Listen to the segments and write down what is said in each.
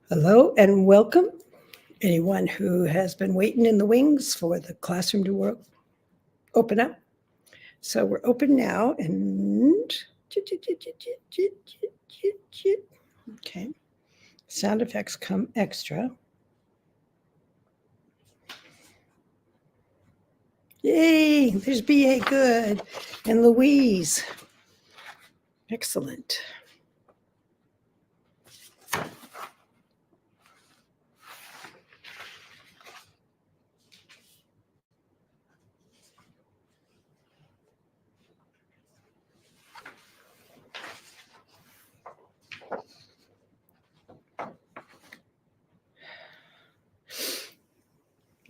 Hello and welcome, anyone who has been waiting in the wings for the classroom to open up. So we're open now and okay, sound effects come extra. Yay, there's BA, good, and Louise. Excellent.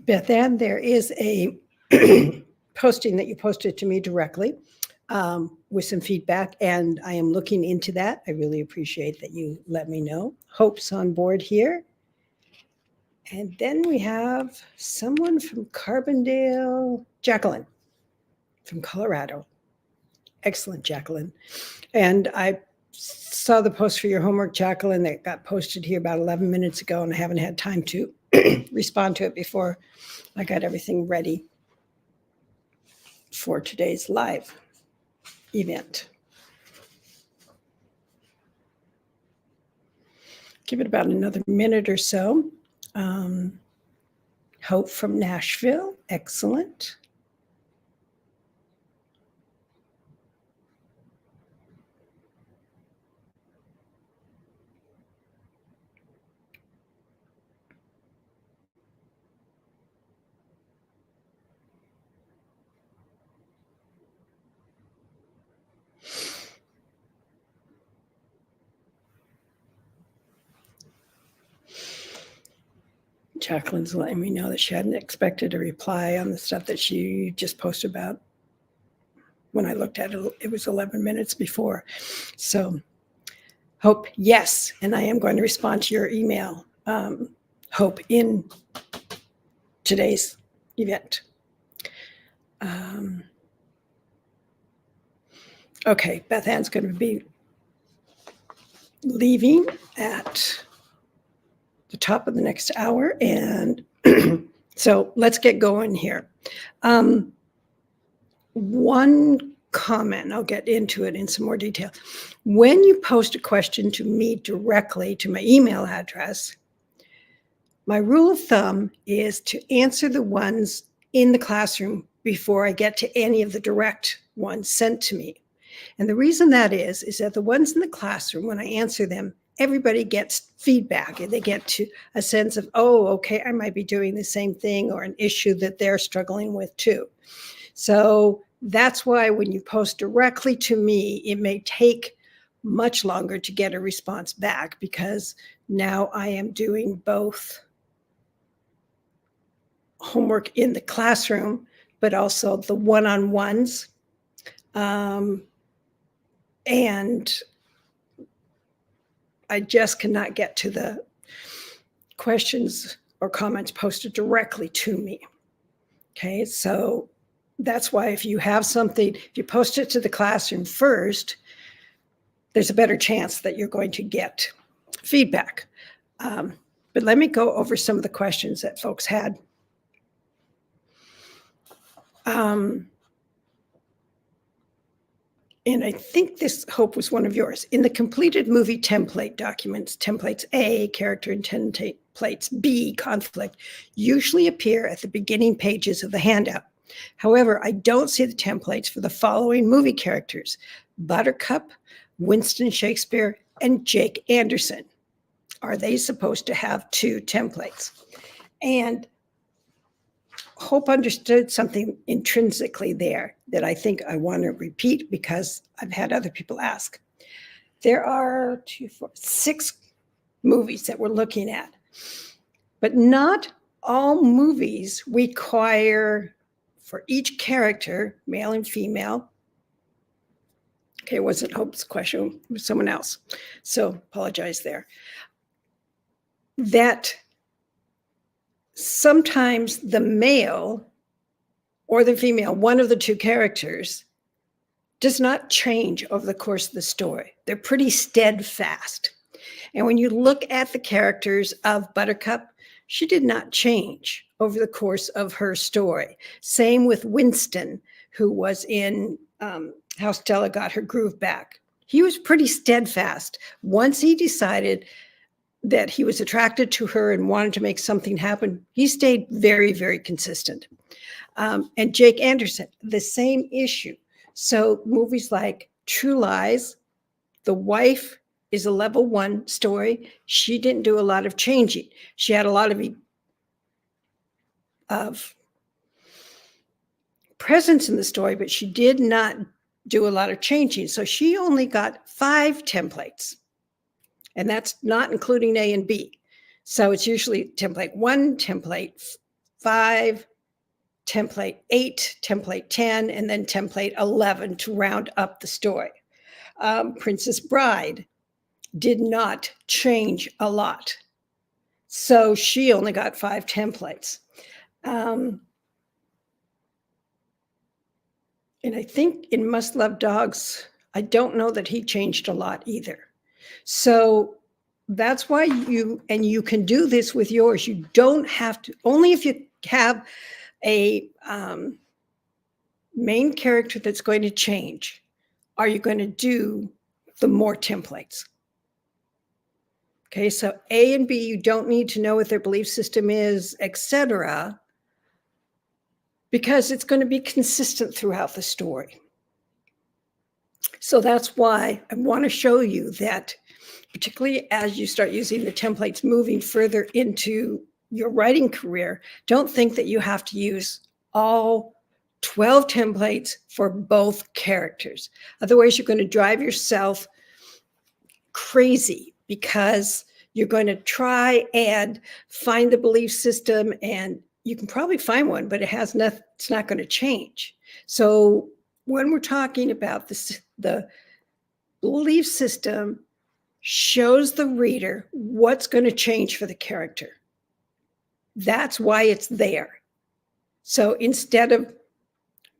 Beth Ann, there is a posting that you posted to me directly with some feedback, and I am looking into that. I really appreciate that you let me know. Hope's on board here. And then we have someone from Carbondale, Jacqueline from Colorado. Excellent, Jacqueline. And I saw the post for your homework, Jacqueline, that got posted here about 11 minutes ago, and I haven't had time to respond to it before I got everything ready for today's live event. Give it about another minute or so. Hope from Nashville, excellent. Jacqueline's letting me know that she hadn't expected a reply on the stuff that she just posted about. When I looked at it, it was 11 minutes before. So, Hope, yes, and I am going to respond to your email, Hope, in today's event. Okay, Beth Ann's going to be leaving at the top of the next hour, and so let's get going here. One comment, I'll get into it in some more detail. When you post a question to me directly to my email address, my rule of thumb is to answer the ones in the classroom before I get to any of the direct ones sent to me. And the reason that is that the ones in the classroom, when I answer them, everybody gets feedback and they get to a sense of, oh, okay, I might be doing the same thing or an issue that they're struggling with too. So that's why when you post directly to me, it may take much longer to get a response back because now I am doing both homework in the classroom, but also the one-on-ones. And I just cannot get to the questions or comments posted directly to me. Okay, so that's why if you have something, if you post it to the classroom first, there's a better chance that you're going to get feedback. But let me go over some of the questions that folks had. And I think this, Hope, was one of yours. In the completed movie template documents, templates A, character and templates B, conflict, usually appear at the beginning pages of the handout. However, I don't see the templates for the following movie characters: Buttercup, Winston Shakespeare, and Jake Anderson. Are they supposed to have two templates? And Hope understood something intrinsically there that I think I want to repeat because I've had other people ask. There are 6 movies that we're looking at, but not all movies require for each character, male and female. Okay, it wasn't Hope's question, it was someone else. So apologize there. That sometimes the male or the female, one of the two characters, does not change over the course of the story. They're pretty steadfast. And when you look at the characters of Buttercup, she did not change over the course of her story. Same with Winston, who was in How Stella Got Her Groove Back. He was pretty steadfast. Once he decided that he was attracted to her and wanted to make something happen, he stayed very, very consistent. And Jake Anderson, the same issue. So movies like True Lies, the wife is a level 1 story. She didn't do a lot of changing. She had a lot of presence in the story, but she did not do a lot of changing. So she only got 5 templates, and that's not including A and B. So it's usually template 1, template 5, template 8, template 10, and then template 11 to round up the story. Princess Bride did not change a lot. So she only got 5 templates. And I think in Must Love Dogs, I don't know that he changed a lot either. So that's why you can do this with yours. You don't have to, only if you have a main character that's going to change, are you going to do the more templates. Okay, so A and B, you don't need to know what their belief system is, etc., because it's going to be consistent throughout the story. So that's why I want to show you that, particularly as you start using the templates moving further into your writing career, don't think that you have to use all 12 templates for both characters. Otherwise, you're going to drive yourself crazy, because you're going to try and find the belief system, and you can probably find one, but it's not going to change. So when we're talking about this, the belief system shows the reader what's going to change for the character. That's why it's there. So instead of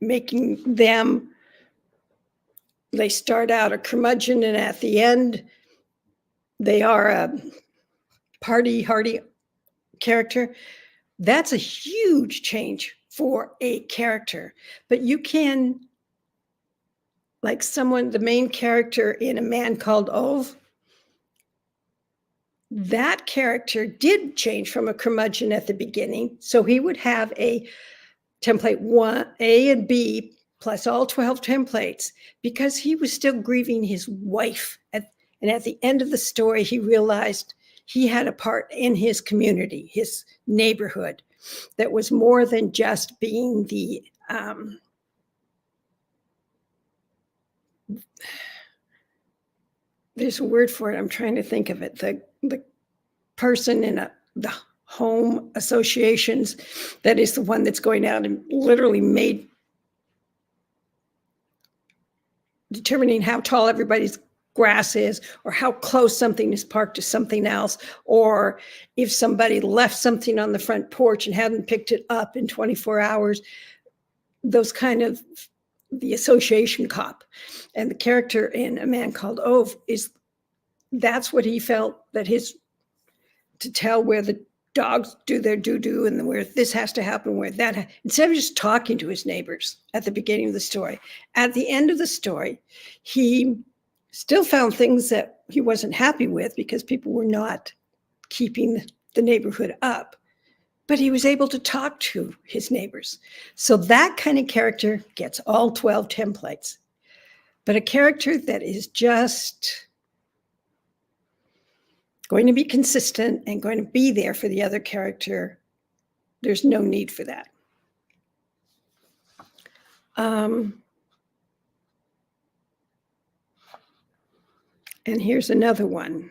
making them, they start out a curmudgeon and at the end they are a hardy character, that's a huge change for a character. But you can, like the main character in A Man Called Ove, that character did change from a curmudgeon at the beginning. So he would have a template 1, A and B, plus all 12 templates, because he was still grieving his wife. And at the end of the story, he realized he had a part in his community, his neighborhood, that was more than just being the there's a word for it. I'm trying to think of it. The person in the home associations that is the one that's going out and literally determining how tall everybody's grass is, or how close something is parked to something else, or if somebody left something on the front porch and hadn't picked it up in 24 hours, those kind of, the association cop. And the character in A Man Called Ove that's what he felt, that to tell where the dogs do their doo-doo and where this has to happen, where that, instead of just talking to his neighbors at the beginning of the story, at the end of the story, he still found things that he wasn't happy with because people were not keeping the neighborhood up, but he was able to talk to his neighbors. So that kind of character gets all 12 templates. But a character that is just going to be consistent and going to be there for the other character, there's no need for that. And here's another one.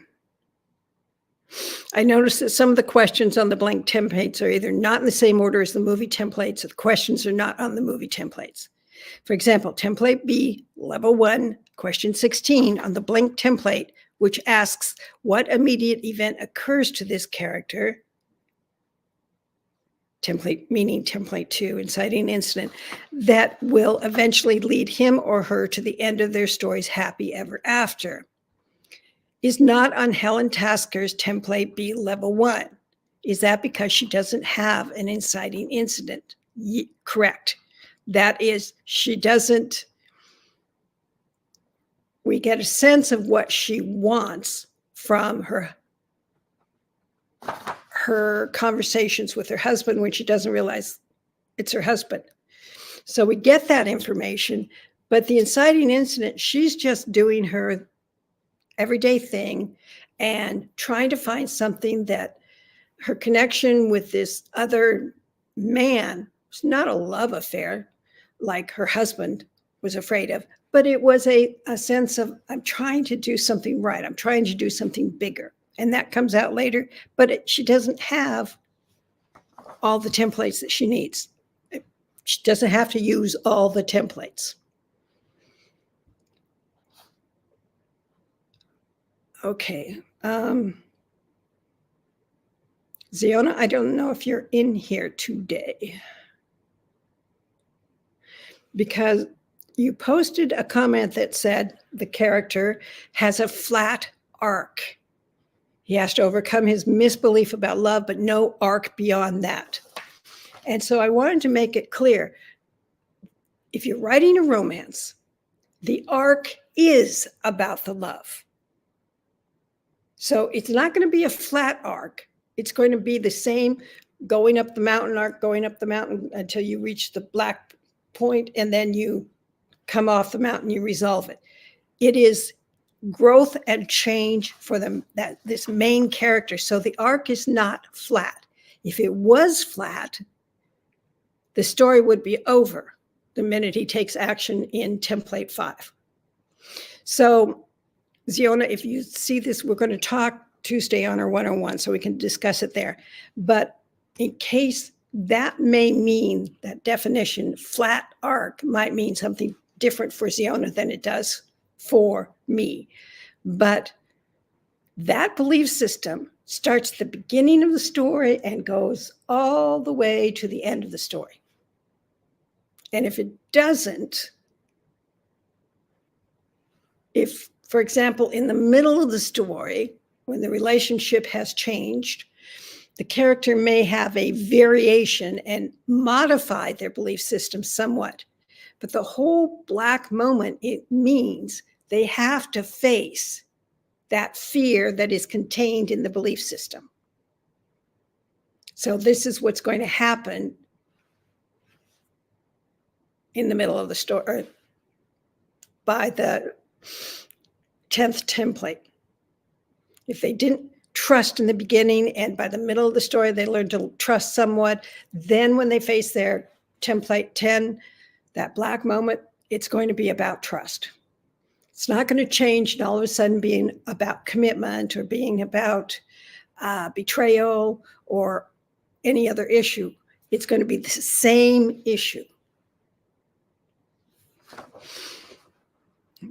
I noticed that some of the questions on the blank templates are either not in the same order as the movie templates, or the questions are not on the movie templates. For example, template B, level 1, question 16 on the blank template, which asks what immediate event occurs to this character, template meaning template 2, inciting incident, that will eventually lead him or her to the end of their story's happy ever after. is not on Helen Tasker's template B level 1. Is that because she doesn't have an inciting incident? Correct. That is, she doesn't. We get a sense of what she wants from her conversations with her husband when she doesn't realize it's her husband. So we get that information, but the inciting incident, she's just doing her everyday thing and trying to find something that her connection with this other man was not a love affair like her husband was afraid of, but it was a sense of, I'm trying to do something right. I'm trying to do something bigger. And that comes out later, but she doesn't have all the templates that she needs. She doesn't have to use all the templates. Okay. Ziona, I don't know if you're in here today because you posted a comment that said the character has a flat arc. He has to overcome his misbelief about love, but no arc beyond that. And so I wanted to make it clear, if you're writing a romance, the arc is about the love. So it's not going to be a flat arc. It's going to be the same going up the mountain arc, going up the mountain until you reach the black point, and then you come off the mountain, you resolve it. It is growth and change for this main character. So the arc is not flat. If it was flat, the story would be over the minute he takes action in template 5. So Ziona, if you see this, we're going to talk Tuesday on our 101, so we can discuss it there. But in case that may mean, that definition, flat arc, might mean something different for Ziona than it does for me. But that belief system starts at the beginning of the story and goes all the way to the end of the story. And if it doesn't, if, for example, in the middle of the story, when the relationship has changed, the character may have a variation and modify their belief system somewhat. But the whole black moment, it means they have to face that fear that is contained in the belief system. So this is what's going to happen in the middle of the story by the 10th template. If they didn't trust in the beginning and by the middle of the story they learn to trust somewhat, then when they face their template 10, that black moment, it's going to be about trust. It's not going to change and all of a sudden being about commitment or being about betrayal or any other issue. It's going to be the same issue.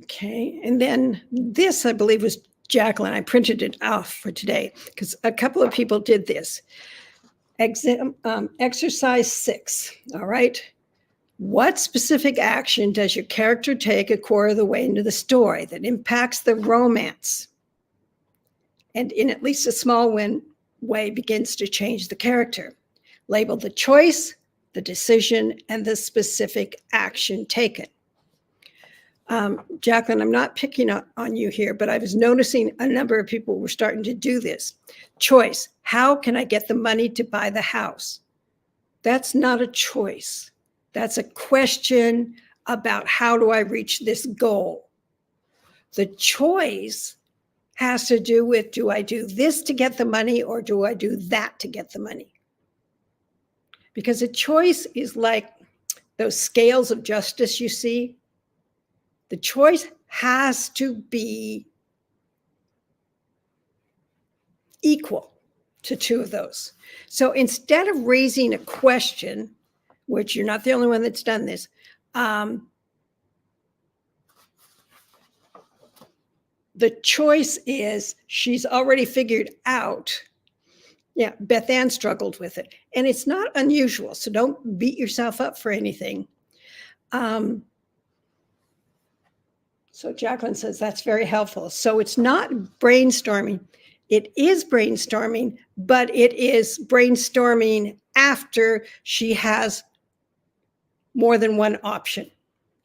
Okay, and then this, I believe, was Jacqueline. I printed it off for today because a couple of people did this. Exercise 6, all right? What specific action does your character take a quarter of the way into the story that impacts the romance and in at least a small way begins to change the character? Label the choice, the decision, and the specific action taken. Jacqueline, I'm not picking on you here, but I was noticing a number of people were starting to do this. Choice, how can I get the money to buy the house? That's not a choice. That's a question about how do I reach this goal? The choice has to do with, do I do this to get the money or do I do that to get the money? Because a choice is like those scales of justice you see. The choice has to be equal to two of those. So instead of raising a question, which you're not the only one that's done this, the choice is she's already figured out, yeah, Beth Ann struggled with it. And it's not unusual, so don't beat yourself up for anything. So Jacqueline says that's very helpful. So it's not brainstorming. It is brainstorming, but it is brainstorming after she has more than one option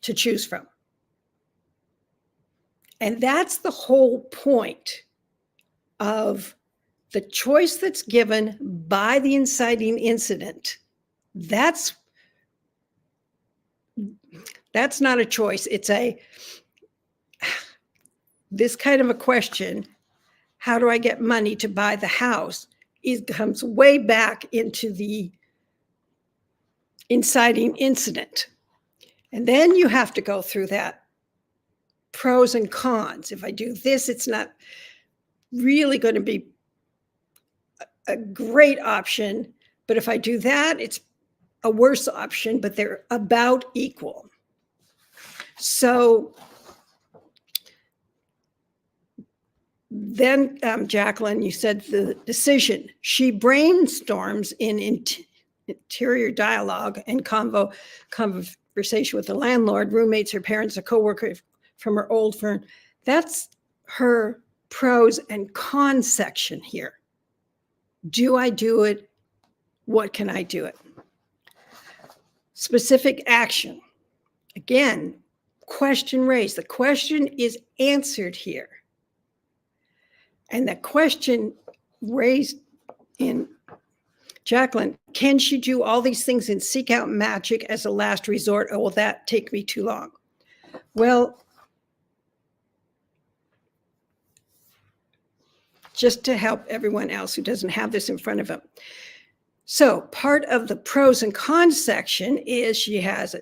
to choose from. And that's the whole point of the choice that's given by the inciting incident. That's not a choice. It's this kind of a question, how do I get money to buy the house? It comes way back into the inciting incident. And then you have to go through that pros and cons. If I do this, it's not really going to be a great option. But if I do that, it's a worse option, but they're about equal. So then, Jacqueline, you said the decision. She brainstorms in interior dialogue and conversation with the landlord, roommates, her parents, a coworker from her old firm. That's her pros and cons section here. Do I do it? What can I do it? Specific action. Again, question raised. The question is answered here. And the question raised in Jacqueline, can she do all these things and seek out magic as a last resort, or will that take me too long? Well, just to help everyone else who doesn't have this in front of them. So part of the pros and cons section is she has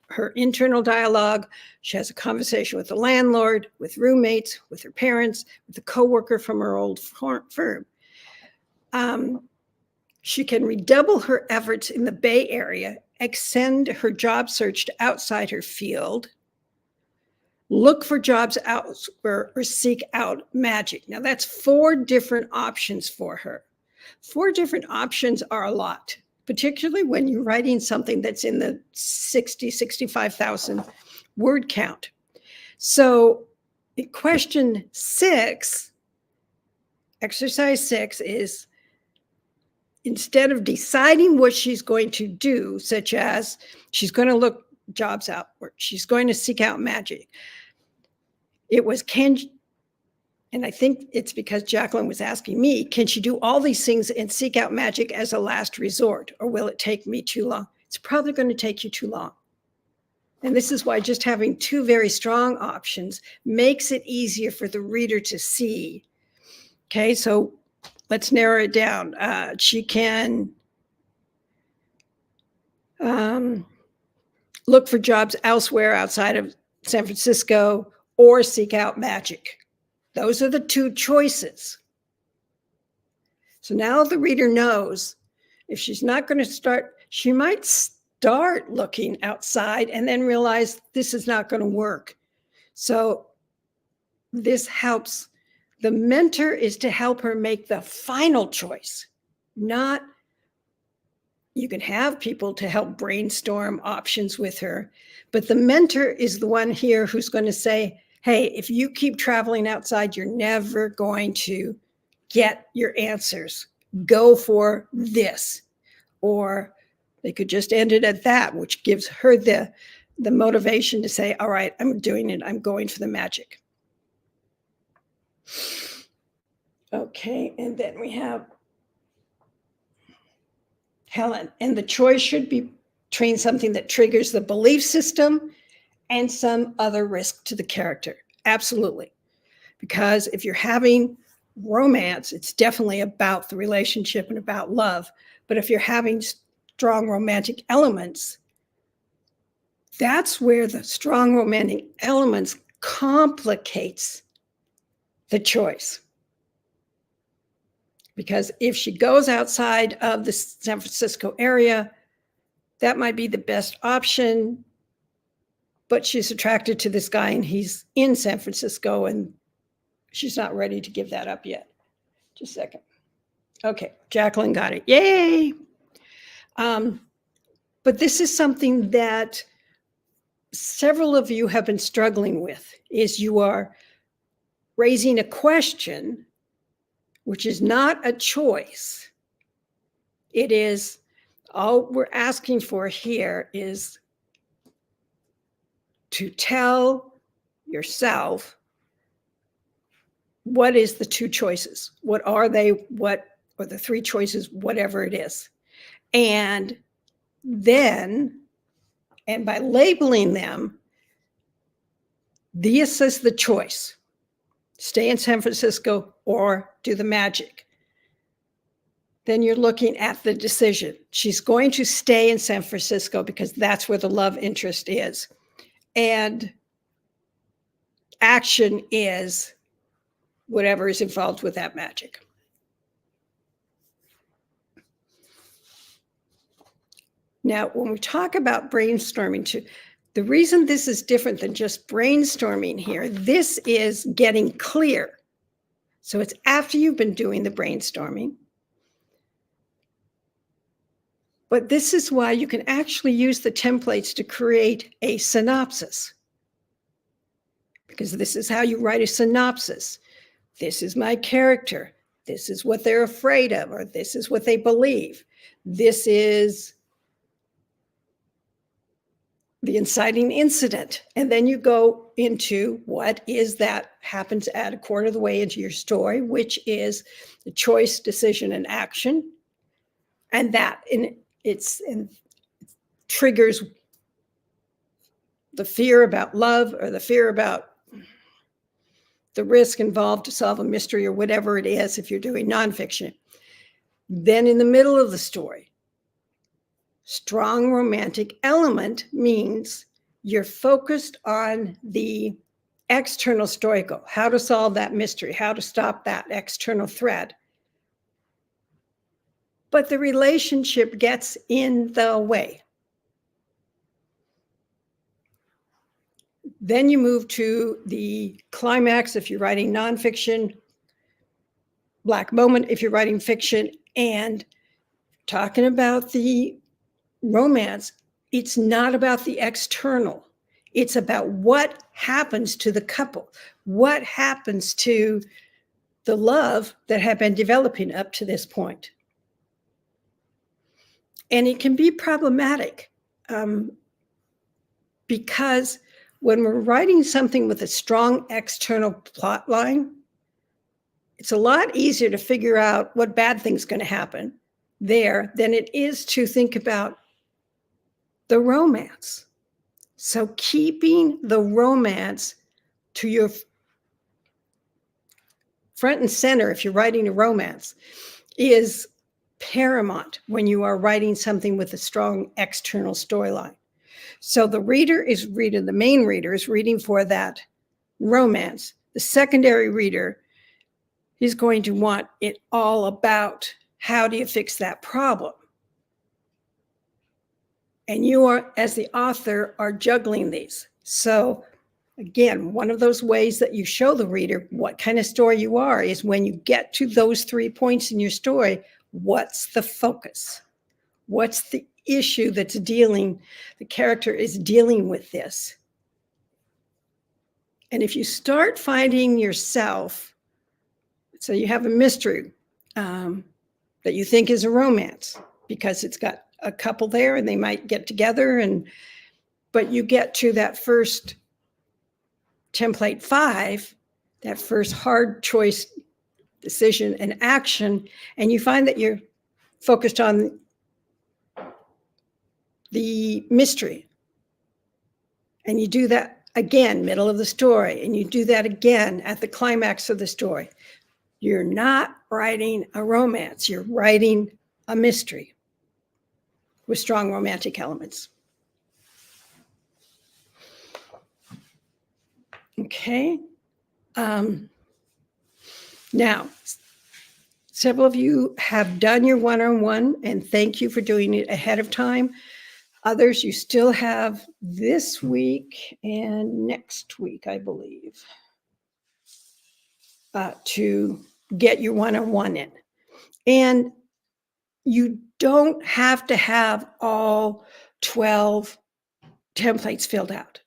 her internal dialogue. She has a conversation with the landlord, with roommates, with her parents, with a coworker from her old firm. She can redouble her efforts in the Bay Area, extend her job search to outside her field, look for jobs elsewhere, or seek out magic. Now that's 4 different options for her. 4 different options are a lot, particularly when you're writing something that's in the 65,000 word count. So question 6, exercise 6 is, instead of deciding what she's going to do, such as she's going to look jobs out or she's going to seek out magic, it was and I think it's because Jacqueline was asking me, can she do all these things and seek out magic as a last resort, or will it take me too long? It's probably going to take you too long. And this is why just having 2 very strong options makes it easier for the reader to see. Okay, so let's narrow it down. She can look for jobs elsewhere outside of San Francisco or seek out magic. Those are the 2 choices. So now the reader knows if she's not going to start, she might start looking outside and then realize this is not going to work. So this helps. The mentor is to help her make the final choice, not, you can have people to help brainstorm options with her, but the mentor is the one here who's going to say, hey, if you keep traveling outside, you're never going to get your answers. Go for this. Or they could just end it at that, which gives her the motivation to say, all right, I'm doing it. I'm going for the magic. Okay, and then we have Helen. And the choice should be between something that triggers the belief system and some other risk to the character. Absolutely. Because if you're having romance, it's definitely about the relationship and about love. But if you're having strong romantic elements, that's where the strong romantic elements complicates the choice. Because if she goes outside of the San Francisco area, that might be the best option, but she's attracted to this guy and he's in San Francisco and she's not ready to give that up yet. Just a second. Okay, Jacqueline got it. Yay! But this is something that several of you have been struggling with is you are raising a question, which is not a choice. It is, all we're asking for here is to tell yourself what is the two choices, what are they, what or the three choices, whatever it is. And then, and by labeling them, this is the choice: stay in San Francisco or do the magic. Then you're looking at the decision. She's going to stay in San Francisco because that's where the love interest is. And action is whatever is involved with that magic. Now, when we talk about brainstorming, too, the reason this is different than just brainstorming here, this is getting clear. So it's after you've been doing the brainstorming. But this is why you can actually use the templates to create a synopsis. Because this is how you write a synopsis. This is my character. This is what they're afraid of, or this is what they believe. This is the inciting incident. And then you go into what is that happens at a quarter of the way into your story, which is the choice, decision, and action. And that it triggers the fear about love, or the fear about the risk involved to solve a mystery, or whatever it is if you're doing nonfiction. Then in the middle of the story, strong romantic element means you're focused on the external story goal, how to solve that mystery, how to stop that external threat. But the relationship gets in the way. Then you move to the climax if you're writing nonfiction, black moment if you're writing fiction, and talking about the romance. It's not about the external. It's about what happens to the couple, what happens to the love that had been developing up to this point. And it can be problematic because when we're writing something with a strong external plot line, it's a lot easier to figure out what bad thing's going to happen there than it is to think about the romance. So keeping the romance to your front and center, if you're writing a romance, is paramount when you are writing something with a strong external storyline. So the main reader is reading for that romance. The secondary reader is going to want it all about how do you fix that problem. And you are, as the author, are juggling these. So again, one of those ways that you show the reader what kind of story you are is when you get to those 3 points in your story, what's the focus? What's the issue that's the character is dealing with this? And if you start finding yourself, so you have a mystery that you think is a romance because it's got a couple there and they might get together, but you get to that first template 5, that first hard choice, decision, and action, and you find that you're focused on the mystery. And you do that again, middle of the story, and you do that again at the climax of the story. You're not writing a romance, you're writing a mystery with strong romantic elements. Okay. Now, several of you have done your one-on-one, and thank you for doing it ahead of time. Others, you still have this week and next week, I believe, to get your one-on-one in. And you don't have to have all 12 templates filled out.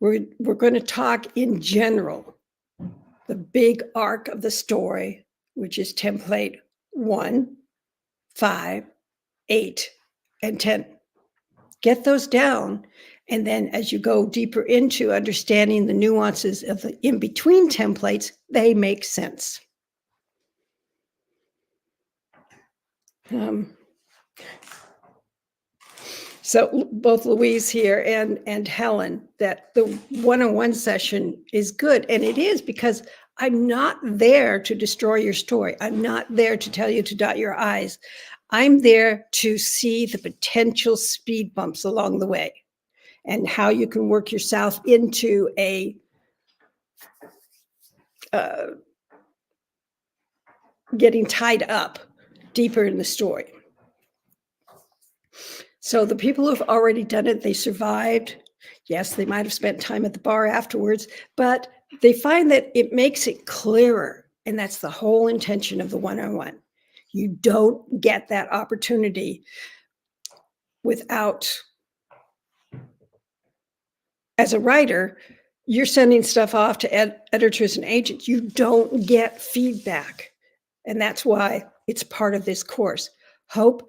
We're going to talk in general, the big arc of the story, which is template 1, 5, 8, and 10. Get those down. And then as you go deeper into understanding the nuances of the in-between templates, they make sense. So both Louise here and Helen, that the one-on-one session is good. And it is, because I'm not there to destroy your story. I'm not there to tell you to dot your I's. I'm there to see the potential speed bumps along the way and how you can work yourself into a getting tied up deeper in the story. So the people who've already done it, they survived. Yes, they might have spent time at the bar afterwards, but they find that it makes it clearer. And that's the whole intention of the one-on-one. You don't get that opportunity without, as a writer, you're sending stuff off to editors and agents. You don't get feedback. And that's why it's part of this course. Hope,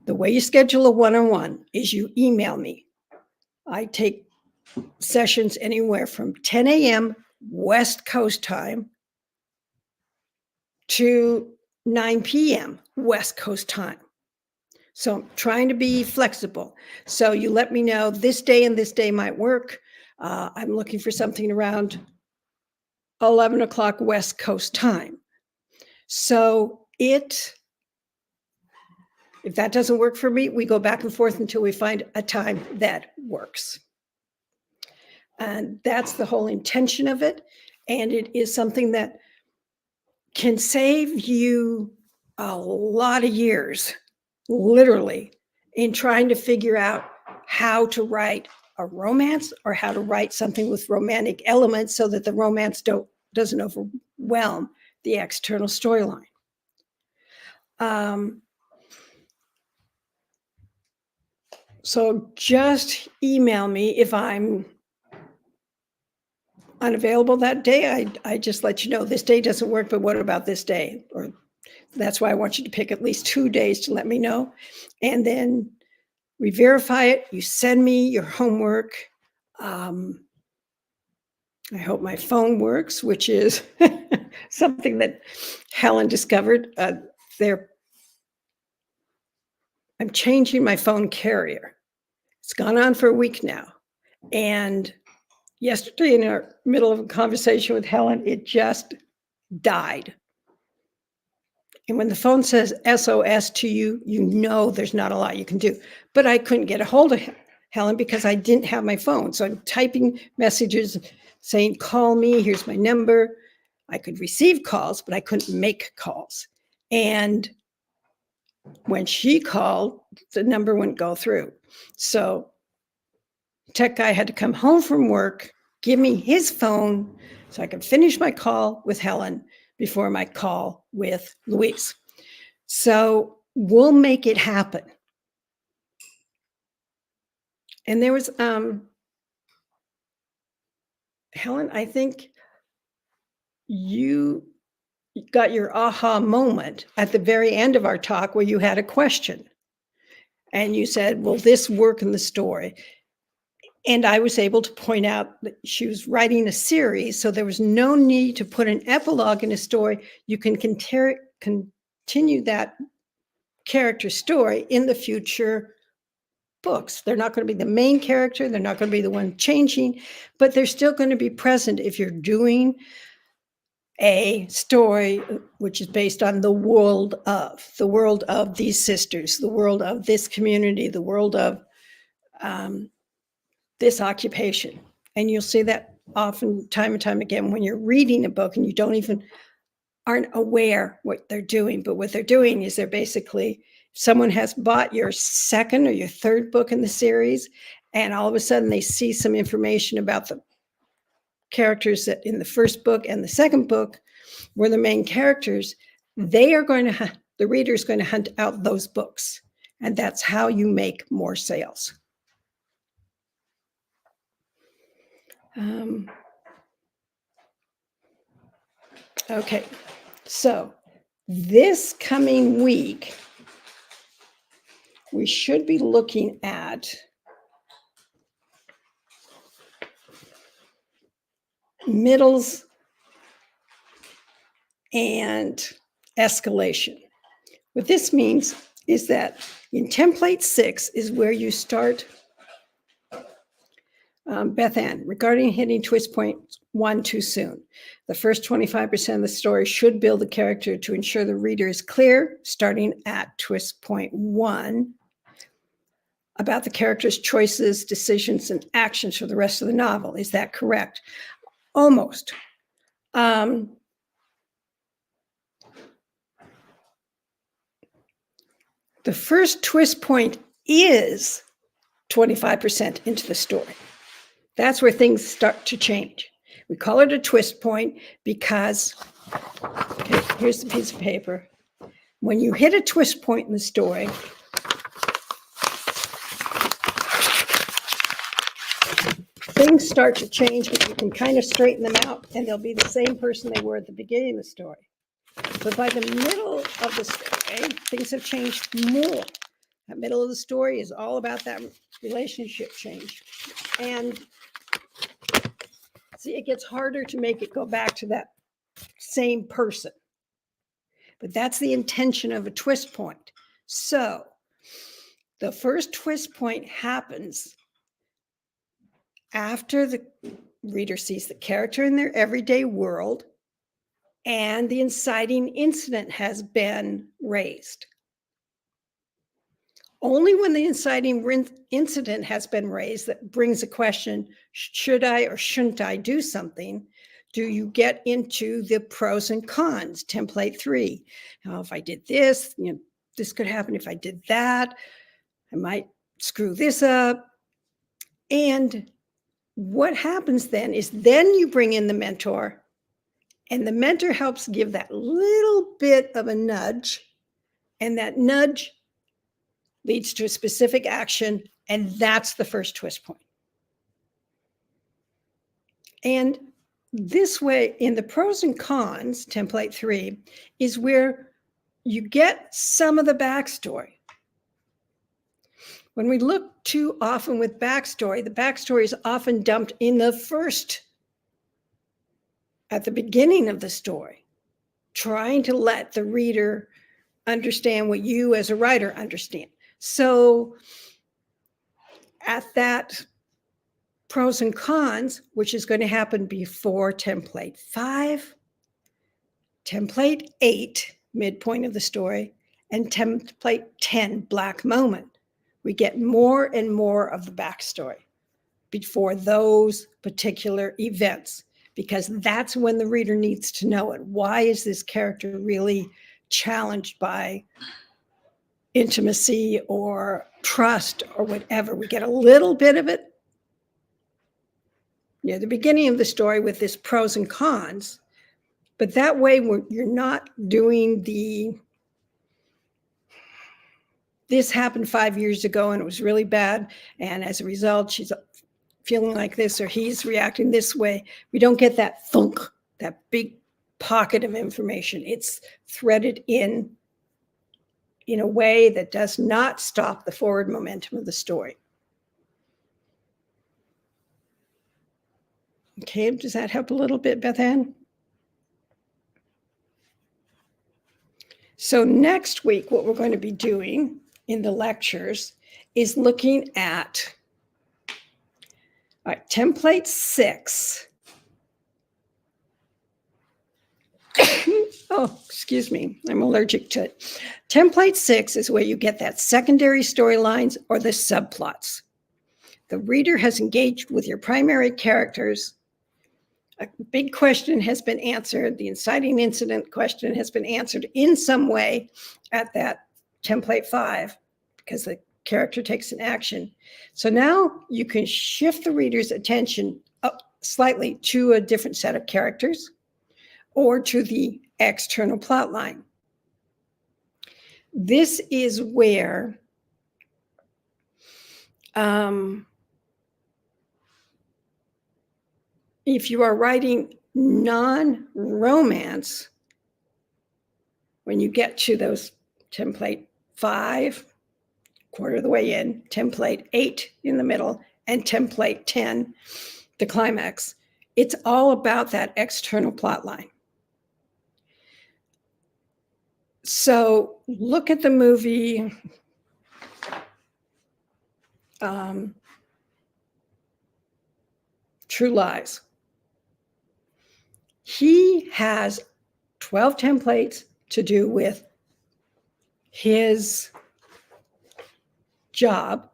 the way you schedule a one-on-one is you email me. I take sessions anywhere from 10 a.m. West Coast time to 9 p.m. West Coast time. So I'm trying to be flexible. So you let me know this day and this day might work. I'm looking for something around 11 o'clock West Coast time. So if that doesn't work for me, we go back and forth until we find a time that works. And that's the whole intention of it. And it is something that can save you a lot of years, literally, in trying to figure out how to write a romance or how to write something with romantic elements so that the romance doesn't overwhelm the external storyline. So just email me if I'm unavailable that day. I just let you know this day doesn't work, but what about this day? Or that's why I want you to pick at least 2 days to let me know. And then we verify it. You send me your homework. I hope my phone works, which is something that Helen discovered. I'm changing my phone carrier. It's gone on for a week now. And yesterday, in our middle of a conversation with Helen, it just died. And when the phone says SOS to you, you know there's not a lot you can do. But I couldn't get a hold of Helen because I didn't have my phone. So I'm typing messages saying, call me, here's my number. I could receive calls, but I couldn't make calls. And when she called, the number wouldn't go through. So tech guy had to come home from work, give me his phone so I could finish my call with Helen before my call with Louise. So we'll make it happen. And there was, Helen, I think you got your aha moment at the very end of our talk where you had a question. And you said, will this work in the story? And I was able to point out that she was writing a series, so there was no need to put an epilogue in a story. You can continue that character story in the future books. They're not going to be the main character. They're not going to be the one changing, but they're still going to be present if you're doing a story which is based on the world of these sisters, the world of this community, the world of this occupation. And you'll see that often time and time again when you're reading a book and you aren't aware what they're doing. But what they're doing is they're basically, someone has bought your second or your third book in the series, and all of a sudden they see some information about the characters that in the first book and the second book were the main characters. The reader is going to hunt out those books. And that's how you make more sales. Okay, so this coming week, we should be looking at middles and escalation. What this means is that in template 6 is where you start, Beth Ann, regarding hitting twist point 1 too soon. The first 25% of the story should build the character to ensure the reader is clear, starting at twist point 1, about the character's choices, decisions, and actions for the rest of the novel. Is that correct? Almost. The first twist point is 25% into the story. That's where things start to change. We call it a twist point because, okay, here's the piece of paper. When you hit a twist point in the story, things start to change, but you can kind of straighten them out and they'll be the same person they were at the beginning of the story. But by the middle of the story, things have changed more. That middle of the story is all about that relationship change. And see, it gets harder to make it go back to that same person. But that's the intention of a twist point. So the first twist point happens after the reader sees the character in their everyday world and the inciting incident has been raised. Only when the inciting incident has been raised that brings a question, should I or shouldn't I do something, do you get into the pros and cons, template 3. Now, if I did this, this could happen. If I did that, I might screw this up. And what happens then is then you bring in the mentor, and the mentor helps give that little bit of a nudge, and that nudge leads to a specific action, and that's the first twist point. And this way, in the pros and cons, template 3, is where you get some of the backstory. When we look too often with backstory, the backstory is often dumped in the first, at the beginning of the story, trying to let the reader understand what you as a writer understand. So at that pros and cons, which is going to happen before template 5, template 8, midpoint of the story, and template 10, black moment, we get more and more of the backstory before those particular events, because that's when the reader needs to know it. Why is this character really challenged by intimacy or trust or whatever? We get a little bit of it near the beginning of the story with this pros and cons, but that way you're not doing this happened 5 years ago and it was really bad, and as a result she's feeling like this or he's reacting this way. We don't get that thunk, that big pocket of information. It's threaded in a way that does not stop the forward momentum of the story. Okay, does that help a little bit, Beth Ann? So next week, what we're going to be doing in the lectures is looking at template 6. Oh, excuse me, I'm allergic to it. Template 6 is where you get that secondary storylines or the subplots. The reader has engaged with your primary characters. A big question has been answered. The inciting incident question has been answered in some way at that template 5 because the character takes an action. So now you can shift the reader's attention up slightly to a different set of characters or to the external plot line. This is where if you are writing non-romance, when you get to those template 5, quarter of the way in, template 8 in the middle, and template 10, the climax, it's all about that external plot line. So look at the movie True Lies. He has 12 templates to do with his job,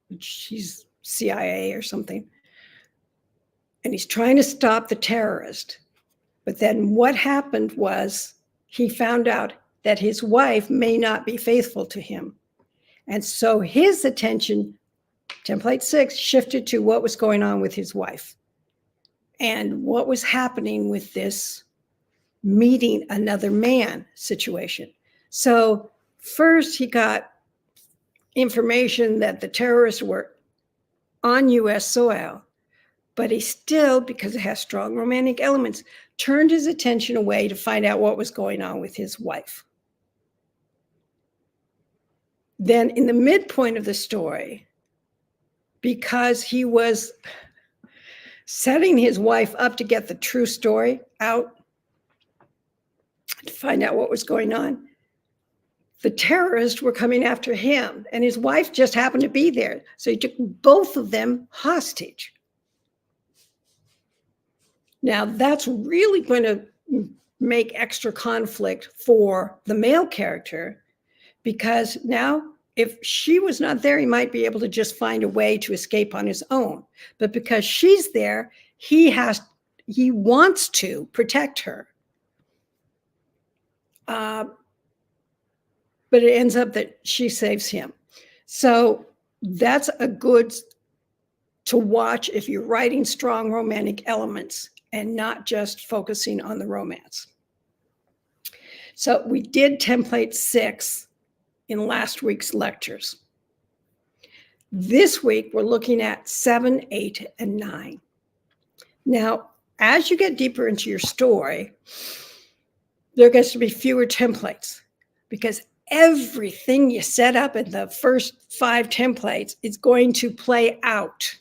which he's CIA or something, and he's trying to stop the terrorist. But then what happened was he found out that his wife may not be faithful to him. And so his attention, template 6, shifted to what was going on with his wife and what was happening with this meeting another man situation. So first he got information that the terrorists were on US soil, but he still, because it has strong romantic elements, turned his attention away to find out what was going on with his wife. Then in the midpoint of the story, because he was setting his wife up to get the true story out, to find out what was going on, the terrorists were coming after him, and his wife just happened to be there. So he took both of them hostage. Now, that's really going to make extra conflict for the male character, because now if she was not there, he might be able to just find a way to escape on his own. But because she's there, he wants to protect her. But it ends up that she saves him. So that's a good to watch if you're writing strong romantic elements and not just focusing on the romance. So we did template 6 in last week's lectures. This week, we're looking at 7, 8, and 9. Now, as you get deeper into your story, there gets to be fewer templates, because everything you set up in the first 5 templates is going to play out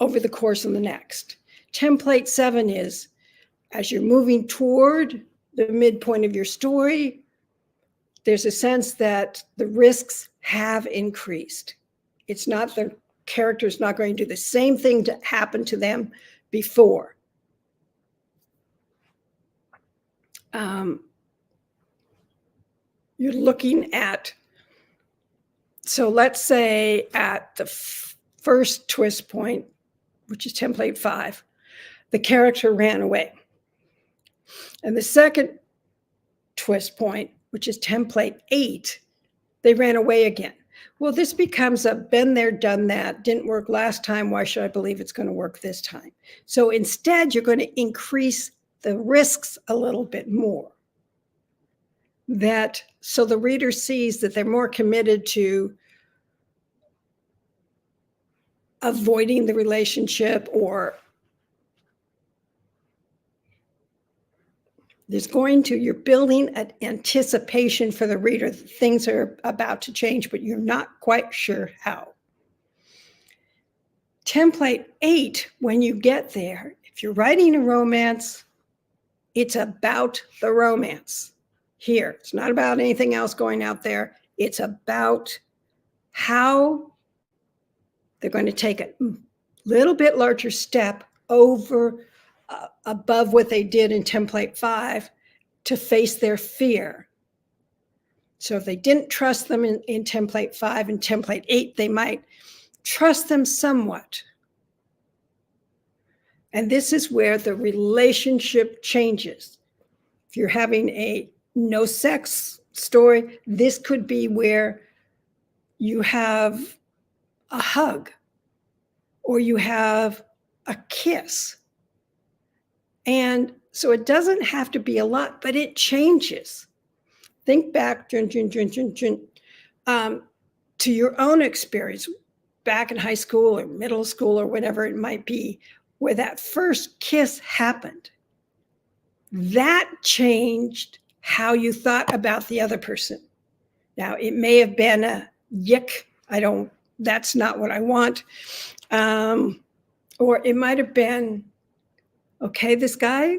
over the course of the next. Template 7 is, as you're moving toward the midpoint of your story, there's a sense that the risks have increased. It's not the character's not going to do the same thing to happen to them before. You're looking at, so let's say at the first twist point, which is template 5, the character ran away. And the second twist point, which is template 8, they ran away again. Well, this becomes a been there, done that, didn't work last time, why should I believe it's going to work this time? So instead, you're going to increase the risks a little bit more. So the reader sees that they're more committed to avoiding the relationship, or you're building an anticipation for the reader that things are about to change, but you're not quite sure how. Template 8, when you get there, if you're writing a romance, it's about the romance. Here, it's not about anything else going out there. It's about how they're going to take a little bit larger step over above what they did in template 5 to face their fear. So if they didn't trust them in template 5 and template 8, they might trust them somewhat. And this is where the relationship changes. If you're having a no sex story, this could be where you have a hug or you have a kiss. And so it doesn't have to be a lot, but it changes. Think back to your own experience. back in high school or middle school or whatever it might be, where that first kiss happened, that changed how you thought about the other person. Now, it may have been a yick, that's not what I want. Or it might have been, okay, this guy,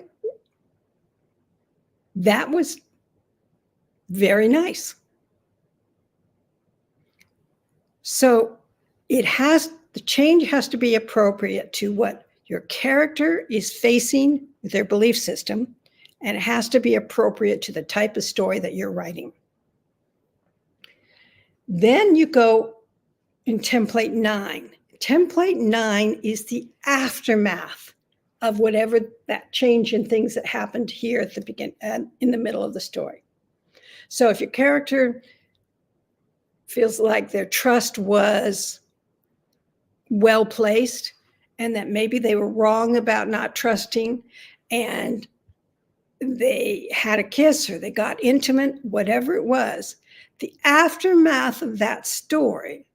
that was very nice. So the change has to be appropriate to what your character is facing with their belief system, and it has to be appropriate to the type of story that you're writing. Then you go in template 9. Template 9 is the aftermath of whatever that change in things that happened here at the beginning, in the middle of the story. So if your character feels like their trust was well placed and that maybe they were wrong about not trusting, and they had a kiss or they got intimate, whatever it was, the aftermath of that story,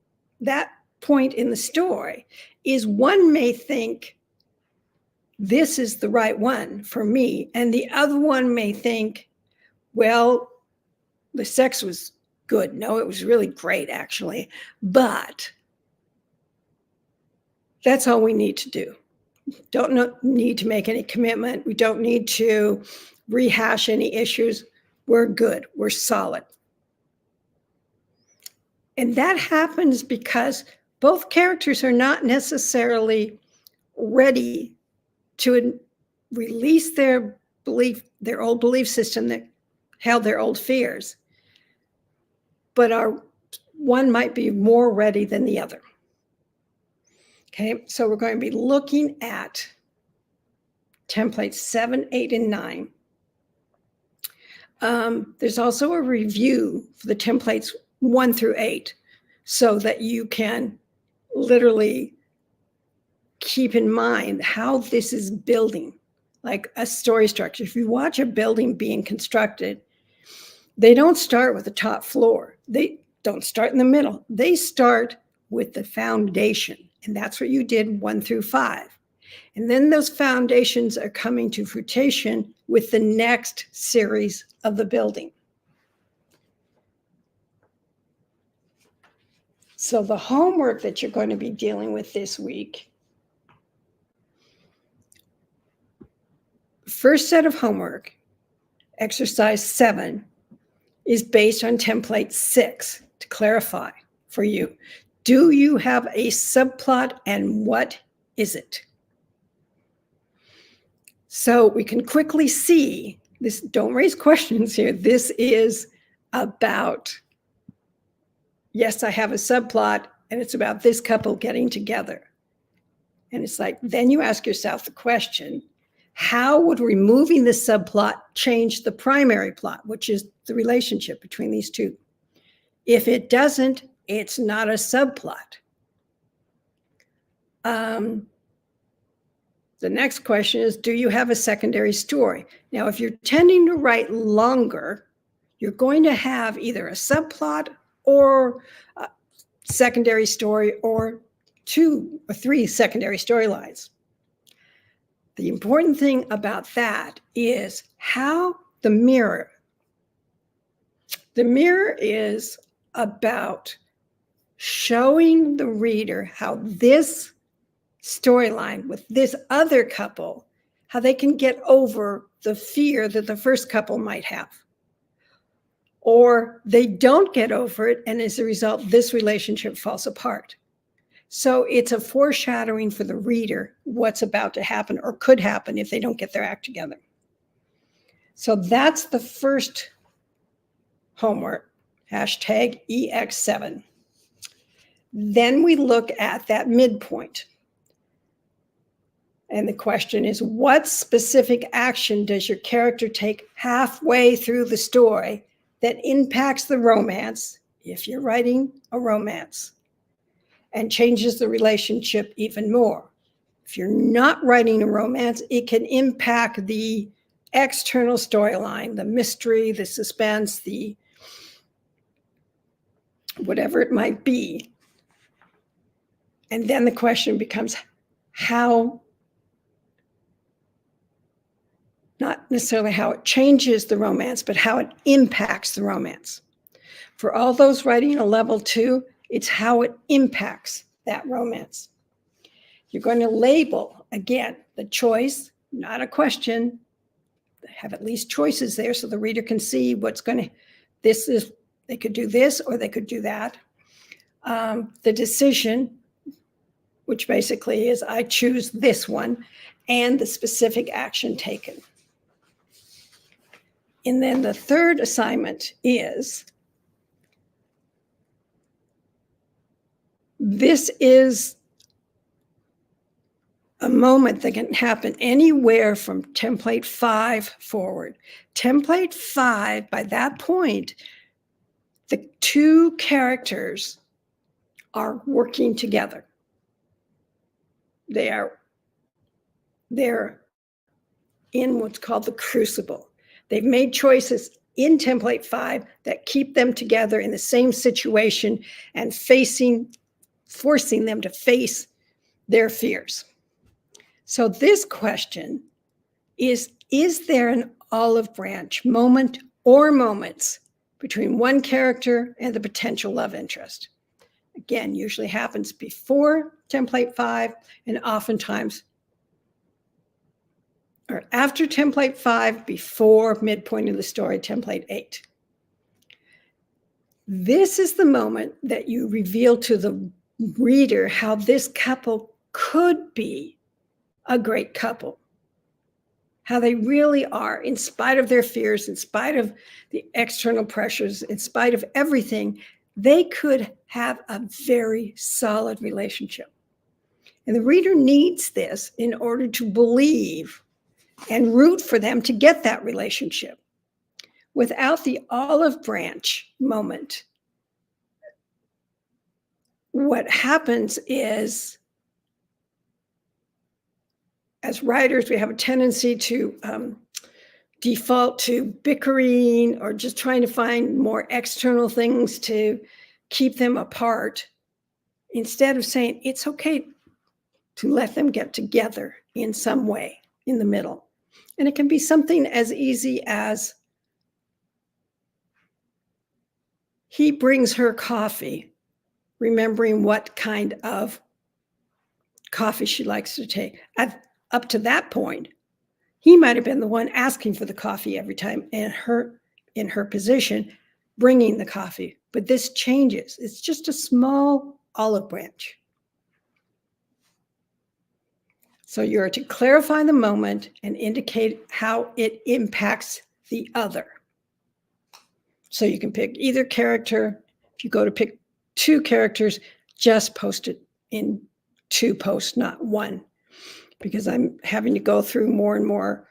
that point in the story, is one may think this is the right one for me, and the other one may think, well, the sex was good. No, it was really great, actually, but that's all we need to do. Don't need to make any commitment. We don't need to rehash any issues. We're good. We're solid. And that happens because both characters are not necessarily ready to release their old belief system that held their old fears, but one might be more ready than the other. Okay, so we're going to be looking at templates 7, 8, and 9. There's also a review for the templates 1 through 8, so that you can literally keep in mind how this is building, like a story structure. If you watch a building being constructed, they don't start with the top floor. They don't start in the middle. They start with the foundation, and that's what you did 1 through 5. And then those foundations are coming to fruition with the next series of the building. So the homework that you're going to be dealing with this week, first set of homework, exercise 7, is based on template 6. To clarify for you, do you have a subplot, and what is it? So we can quickly see this. Don't raise questions here. This is about, yes, I have a subplot, and it's about this couple getting together. And it's like, then you ask yourself the question, how would removing the subplot change the primary plot, which is the relationship between these two? If it doesn't, it's not a subplot. The next question is, do you have a secondary story? Now, if you're tending to write longer, you're going to have either a subplot or a secondary story, or 2 or 3 secondary storylines. The important thing about that is how the mirror is about showing the reader how this storyline with this other couple, how they can get over the fear that the first couple might have. Or they don't get over it, and as a result, this relationship falls apart. So it's a foreshadowing for the reader what's about to happen or could happen if they don't get their act together. So that's the first homework, hashtag EX7. Then we look at that midpoint. And the question is, what specific action does your character take halfway through the story that impacts the romance, if you're writing a romance, and changes the relationship even more? If you're not writing a romance, it can impact the external storyline, the mystery, the suspense, the whatever it might be. And then the question becomes how, not necessarily how it changes the romance, but how it impacts the romance. For all those writing a level 2, it's how it impacts that romance. You're going to label, again, the choice, not a question. Have at least choices there so the reader can see what's going to, this is, they could do this or they could do that. The decision, which basically is I choose this one, and the specific action taken. And then the third assignment is, this is a moment that can happen anywhere from template 5 forward. Template 5, by that point, the two characters are working together. They're in what's called the crucible. They've made choices in template 5 that keep them together in the same situation and forcing them to face their fears. So this question is there an olive branch moment or moments between one character and the potential love interest? Again, usually happens before template 5 and oftentimes, or after template 5, before midpoint of the story, template 8. This is the moment that you reveal to the reader how this couple could be a great couple, how they really are, in spite of their fears, in spite of the external pressures, in spite of everything, they could have a very solid relationship. And the reader needs this in order to believe and root for them to get that relationship. Without the olive branch moment, what happens is, as writers, we have a tendency to default to bickering or just trying to find more external things to keep them apart, instead of saying it's okay to let them get together in some way in the middle. And it can be something as easy as he brings her coffee, remembering what kind of coffee she likes to take. Up to that point, he might have been the one asking for the coffee every time, and her, in her position, bringing the coffee. But this changes. It's just a small olive branch. So you're to clarify the moment and indicate how it impacts the other. So you can pick either character. If you go to pick two characters, just post it in 2 posts, not 1, because I'm having to go through more and more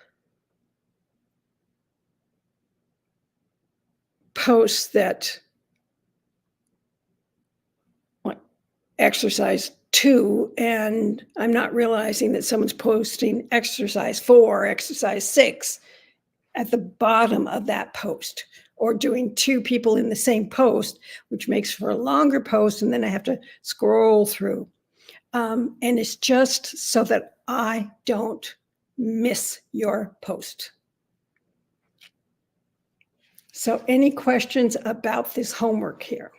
posts that exercise 2, and I'm not realizing that someone's posting exercise 4, exercise 6 at the bottom of that post, or doing 2 people in the same post, which makes for a longer post, and then I have to scroll through. And it's just so that I don't miss your post. So any questions about this homework here?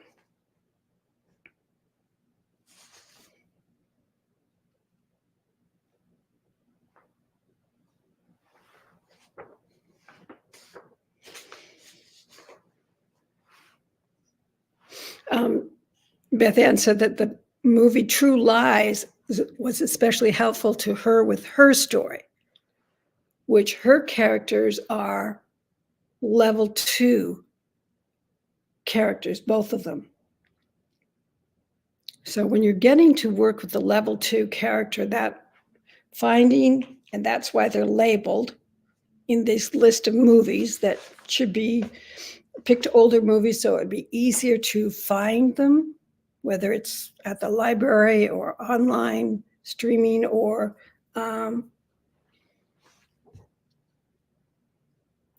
Beth Ann said that the movie True Lies was especially helpful to her with her story, which her characters are level 2 characters, both of them. So when you're getting to work with the level 2 character, that finding, and that's why they're labeled in this list of movies that should be picked, older movies, so it'd be easier to find them, whether it's at the library or online streaming, or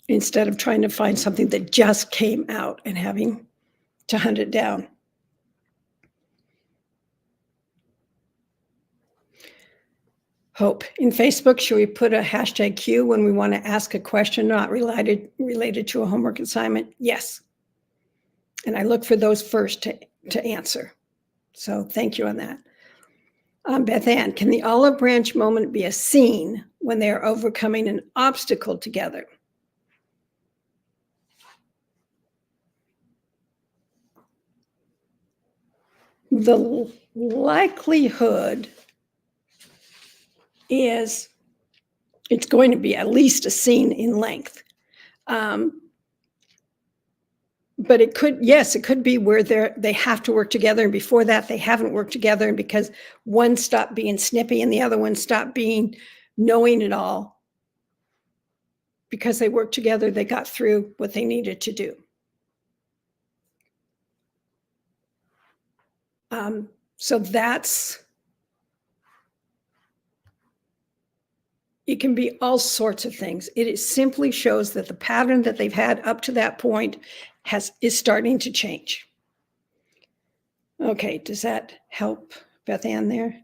instead of trying to find something that just came out and having to hunt it down. Hope. In Facebook, should we put a hashtag Q when we want to ask a question not related to a homework assignment? Yes. And I look for those first to answer. So thank you on that. Beth Ann, can the olive branch moment be a scene when they are overcoming an obstacle together? The likelihood is it's going to be at least a scene in length. But it could, yes, it could be where they have to work together, and before that they haven't worked together, and because one stopped being snippy and the other one stopped being knowing it all, because they worked together, they got through what they needed to do. So it can be all sorts of things. It simply shows that the pattern that they've had up to that point is starting to change. Okay, does that help, Beth Ann, there?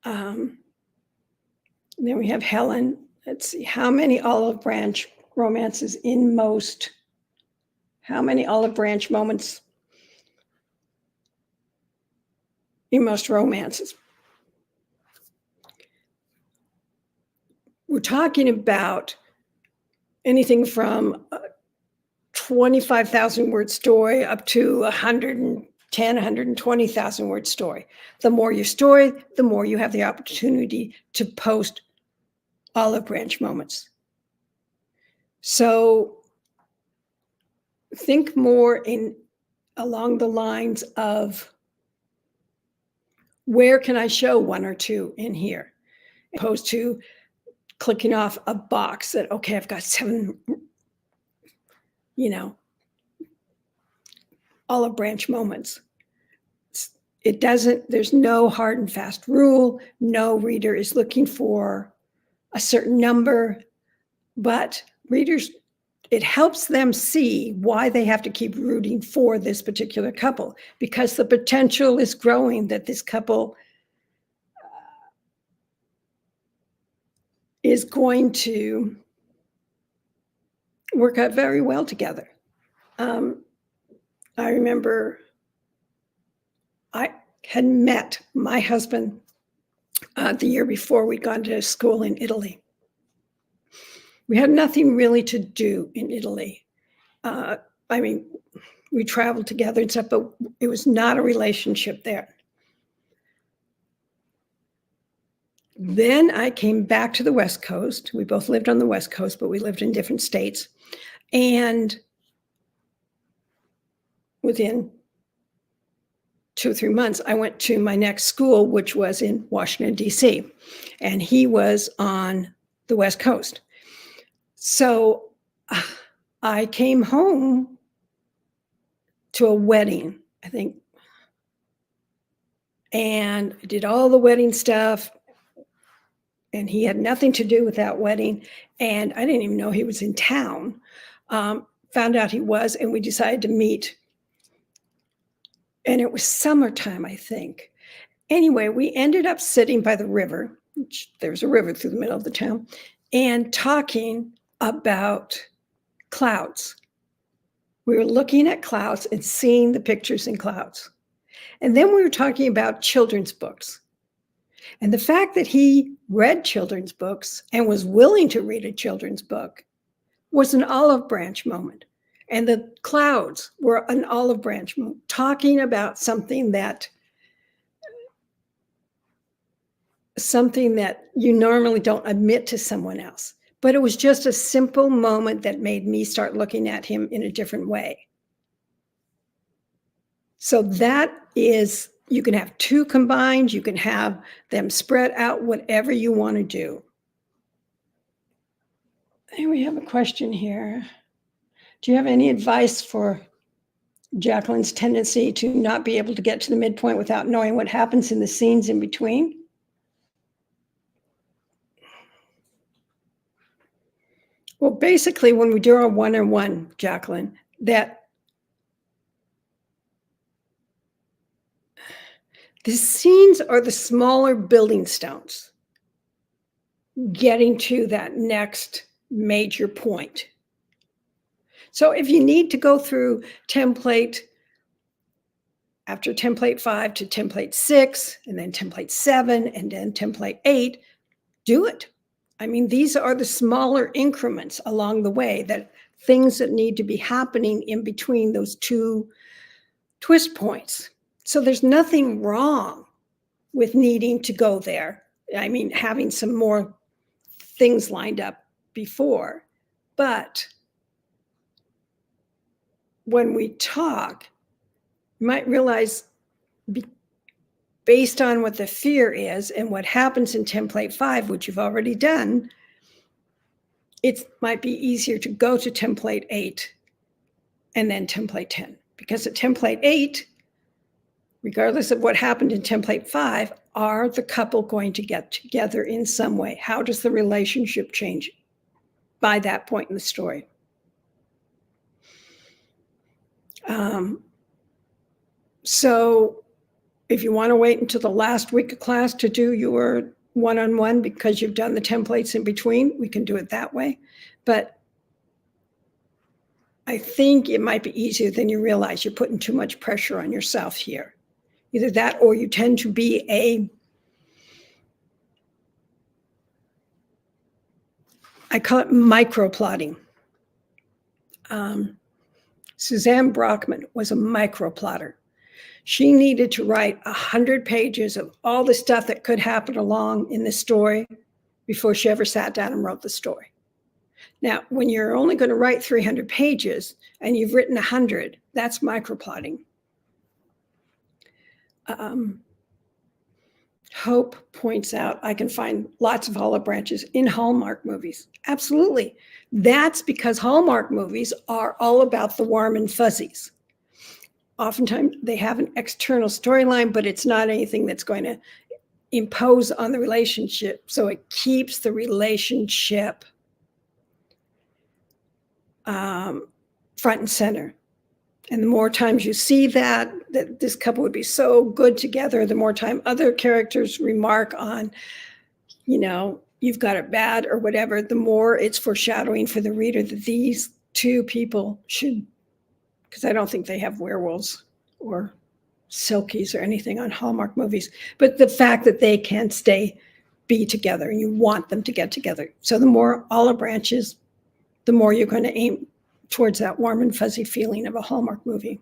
Then we have Helen. Let's see, how many olive branch romances how many olive branch moments in most romances? We're talking about anything from 25,000 word story up to 110, 120,000 word story. The more your story, the more you have the opportunity to post olive branch moments. So think more along the lines of, where can I show one or two in here, opposed to clicking off a box that, okay, I've got 7, olive branch moments. There's no hard and fast rule. No reader is looking for a certain number, but readers, it helps them see why they have to keep rooting for this particular couple, because the potential is growing that this couple is going to work out very well together. I remember I had met my husband the year before. We'd gone to school in Italy. We had nothing really to do in Italy. We traveled together and stuff, but it was not a relationship there. Then I came back to the West Coast. We both lived on the West Coast, but we lived in different states. And within 2 or 3 months, I went to my next school, which was in Washington, D.C., and he was on the West Coast. So I came home to a wedding, I think, and I did all the wedding stuff, and he had nothing to do with that wedding, and I didn't even know he was in town. Found out he was, and we decided to meet. And it was summertime, I think. Anyway, we ended up sitting by the river. There's a river through the middle of the town, and talking about clouds. We were looking at clouds and seeing the pictures in clouds. And then we were talking about children's books. And the fact that he read children's books and was willing to read a children's book was an olive branch moment. And the clouds were an olive branch moment, talking about something that you normally don't admit to someone else. But it was just a simple moment that made me start looking at him in a different way. So that is, you can have 2 combined, you can have them spread out, whatever you want to do. And we have a question here. Do you have any advice for Jacqueline's tendency to not be able to get to the midpoint without knowing what happens in the scenes in between? Well, basically, when we do our one-on-one, Jacqueline, that The scenes are the smaller building stones getting to that next major point. So if you need to go through template after template 5 to template 6, and then template 7, and then template 8, do it. I mean, these are the smaller increments along the way, that things that need to be happening in between those two twist points. So there's nothing wrong with needing to go there. I mean, having some more things lined up before. But when we talk, you might realize, based on what the fear is and what happens in template 5, which you've already done, it might be easier to go to template 8 and then template 10. Because at template 8, regardless of what happened in template 5, are the couple going to get together in some way? How does the relationship change by that point in the story? So if you want to wait until the last week of class to do your one-on-one because you've done the templates in between, we can do it that way. But I think it might be easier than you realize. You're putting too much pressure on yourself here. Either that, or you tend to be I call it micro-plotting. Suzanne Brockman was a micro-plotter. She needed to write 100 pages of all the stuff that could happen along in the story before she ever sat down and wrote the story. Now, when you're only going to write 300 pages and you've written 100, that's microplotting. Hope points out, I can find lots of olive branches in Hallmark movies. Absolutely. That's because Hallmark movies are all about the warm and fuzzies. Oftentimes they have an external storyline, but it's not anything that's going to impose on the relationship. So it keeps the relationship front and center. And the more times you see that this couple would be so good together, the more time other characters remark on, you've got it bad or whatever, the more it's foreshadowing for the reader that these two people should, because I don't think they have werewolves or silkies or anything on Hallmark movies, but the fact that they can be together and you want them to get together. So the more olive branches, the more you're going to aim towards that warm and fuzzy feeling of a Hallmark movie.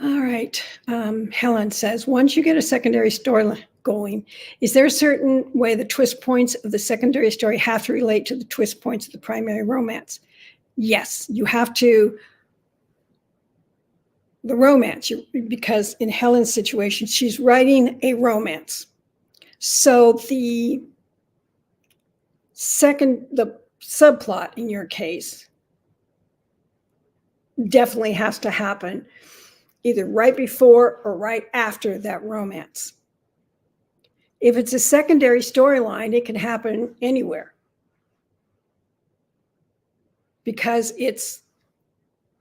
All right. Helen says, once you get a secondary story going, is there a certain way the twist points of the secondary story have to relate to the twist points of the primary romance? Yes, you have to. The romance, because in Helen's situation, she's writing a romance. So the subplot in your case definitely has to happen either right before or right after that romance. If it's a secondary storyline, it can happen anywhere because it's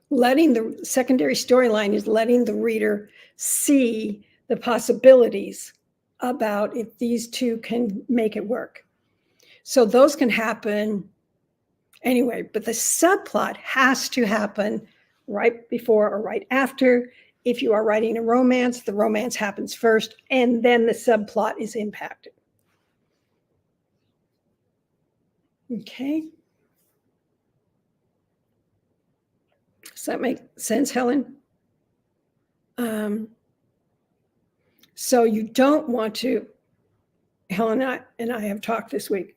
letting the secondary storyline is letting the reader see the possibilities about if these two can make it work. So those can happen anyway, but the subplot has to happen right before or right after. If you are writing a romance, the romance happens first, and then the subplot is impacted. Okay. Does that make sense, Helen? So you don't want to, Helen and I have talked this week,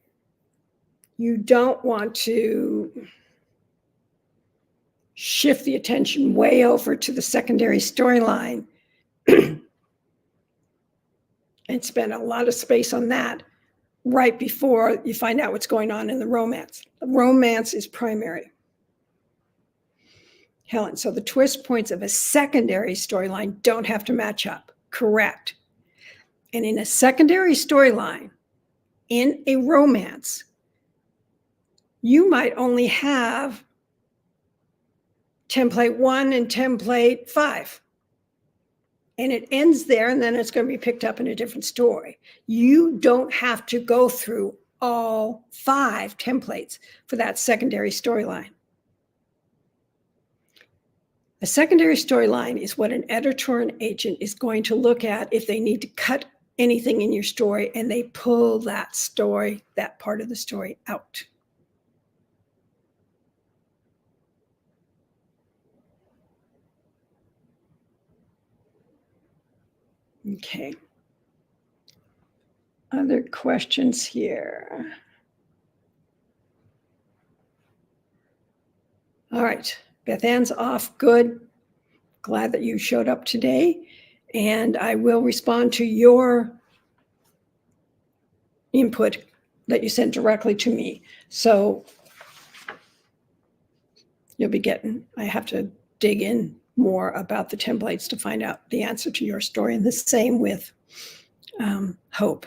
you don't want to shift the attention way over to the secondary storyline and spend a lot of space on that right before you find out what's going on in the romance. The romance is primary. Helen, so the twist points of a secondary storyline don't have to match up. Correct. And in a secondary storyline, in a romance, you might only have template 1 and template 5. and it ends there, and then it's going to be picked up in a different story. You don't have to go through all 5 templates for that secondary storyline. A secondary storyline is what an editor and agent is going to look at if they need to cut anything in your story, and they pull that story, that part of the story out. Okay. Other questions here? All right, Beth Ann's off. Good. Glad that you showed up today. And I will respond to your input that you sent directly to me. So you'll be getting, I have to dig in more about the templates to find out the answer to your story. And the same with Hope.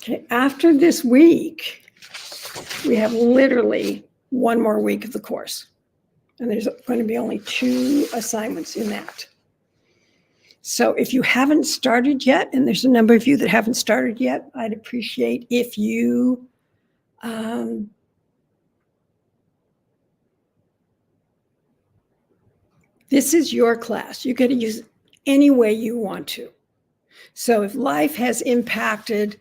Okay, after this week, we have literally one more week of the course. And there's going to be only 2 assignments in that. So if you haven't started yet, and there's a number of you that haven't started yet, I'd appreciate if you this is your class. You get to use it any way you want to. So if life has impacted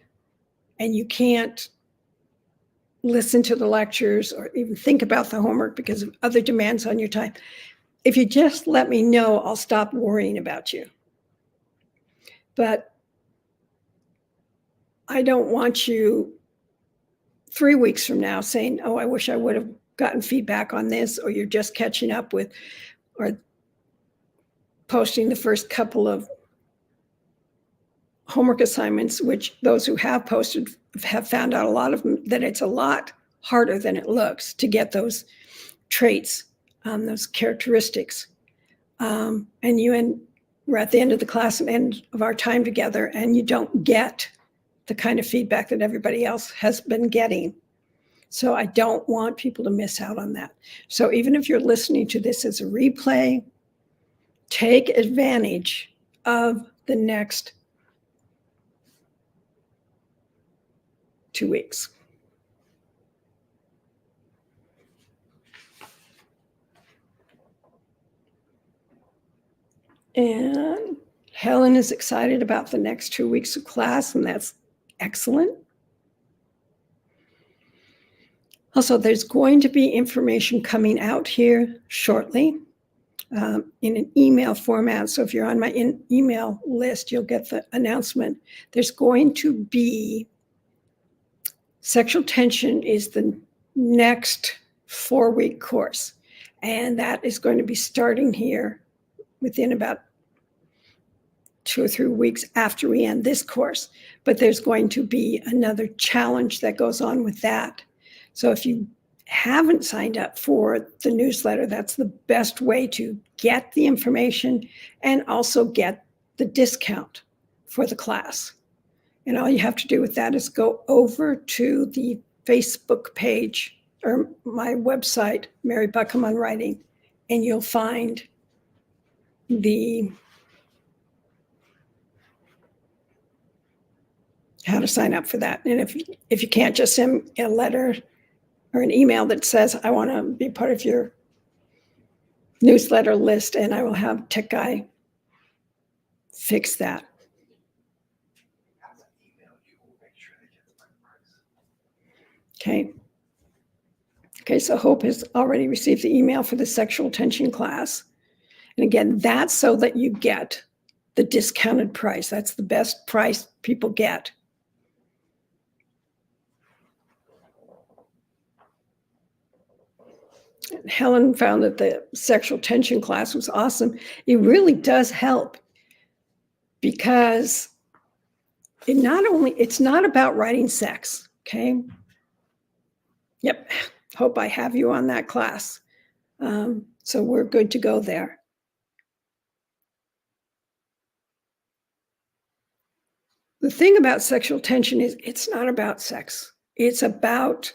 and you can't listen to the lectures or even think about the homework because of other demands on your time, if you just let me know, I'll stop worrying about you. But I don't want you 3 weeks from now saying, oh, I wish I would have gotten feedback on this, or you're just catching up with, or posting the first couple of homework assignments, which those who have posted have found out, a lot of them, that it's a lot harder than it looks to get those traits, those characteristics. And we're at the end of the class and end of our time together, and you don't get the kind of feedback that everybody else has been getting. So I don't want people to miss out on that. So even if you're listening to this as a replay, take advantage of the next 2 weeks. And Helen is excited about the next 2 weeks of class, and that's excellent. Also, there's going to be information coming out here shortly in an email format. So if you're on my email list, you'll get the announcement. There's going to be sexual tension is the next 4-week course. And that is going to be starting here within about 2 or 3 weeks after we end this course. But there's going to be another challenge that goes on with that. So if you haven't signed up for the newsletter, that's the best way to get the information and also get the discount for the class. And all you have to do with that is go over to the Facebook page or my website, Mary Buckham on Writing, and you'll find the how to sign up for that. And if you can't, just send a letter or an email that says, I want to be part of your newsletter list, and I will have Tech Guy fix that. Okay. Okay, so Hope has already received the email for the sexual tension class. And again, that's so that you get the discounted price. That's the best price people get. And Helen found that the sexual tension class was awesome. It really does help because it's not about writing sex, okay? Yep, Hope I have you on that class. So we're good to go there. The thing about sexual tension is it's not about sex. It's about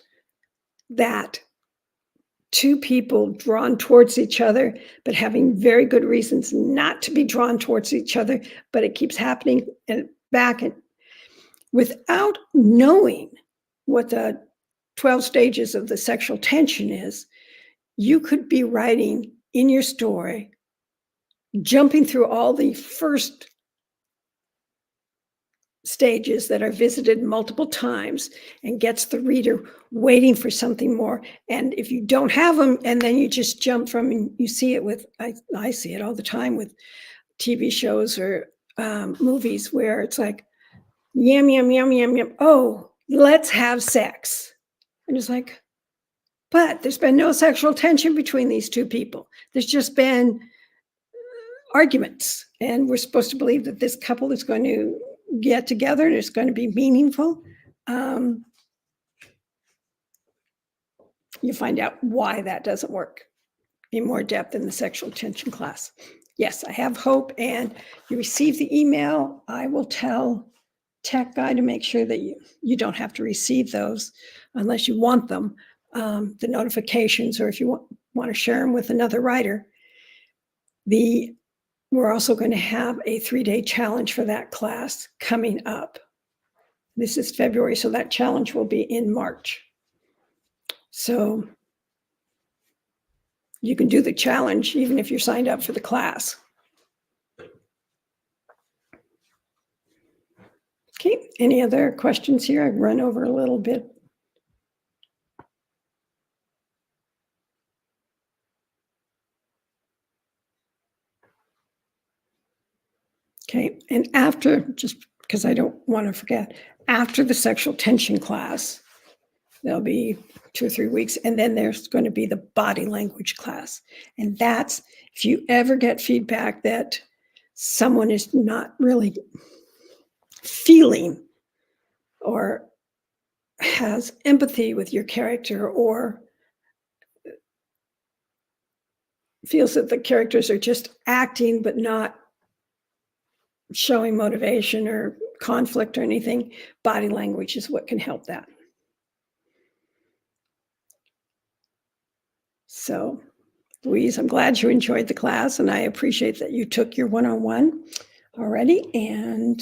that two people drawn towards each other, but having very good reasons not to be drawn towards each other, but it keeps happening and back and without knowing what the 12 stages of the sexual tension is, you could be writing in your story, jumping through all the first stages that are visited multiple times and gets the reader waiting for something more. And if you don't have them, and then you just jump from, and you see it with, I see it all the time with TV shows or movies where it's like, yum, yum, yum, yum, yum. Oh, let's have sex. And it's like, but there's been no sexual tension between these two people. There's just been arguments. And we're supposed to believe that this couple is going to get together and it's going to be meaningful. You find out why that doesn't work in more depth in the sexual tension class. Yes, I have hope, and you receive the email. I will tell Tech Guy to make sure that you don't have to receive those unless you want them, the notifications, or if you want to share them with another writer. We're also going to have a 3-day challenge for that class coming up. This is February, so that challenge will be in March. So you can do the challenge even if you're signed up for the class. Okay, any other questions here? I've run over a little bit. Okay, and after, just because I don't want to forget, after the sexual tension class, there'll be 2 or 3 weeks, and then there's going to be the body language class. And that's, if you ever get feedback that someone is not really feeling or has empathy with your character, or feels that the characters are just acting but not showing motivation or conflict or anything, body language is what can help that. So, Louise, I'm glad you enjoyed the class, and I appreciate that you took your one-on-one already. And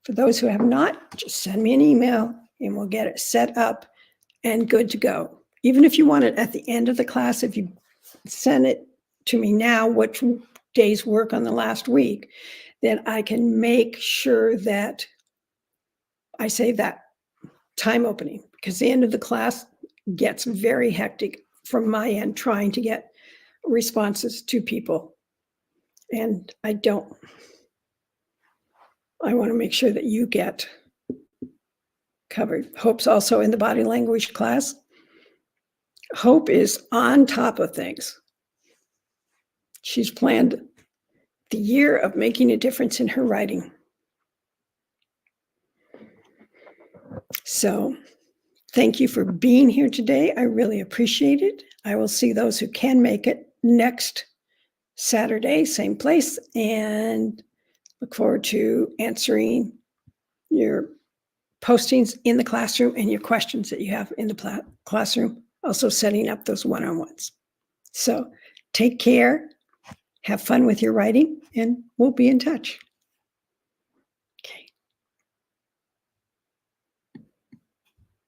for those who have not, just send me an email and we'll get it set up and good to go. Even if you want it at the end of the class, if you send it to me now, what day's work on the last week, then I can make sure that I save that time opening, because the end of the class gets very hectic from my end trying to get responses to people. And I want to make sure that you get covered. Hope's also in the body language class. Hope is on top of things. She's planned the year of making a difference in her writing. So thank you for being here today. I really appreciate it. I will see those who can make it next Saturday, same place, and look forward to answering your postings in the classroom and your questions that you have in the classroom, also setting up those one-on-ones. So take care, have fun with your writing, and we'll be in touch. Okay.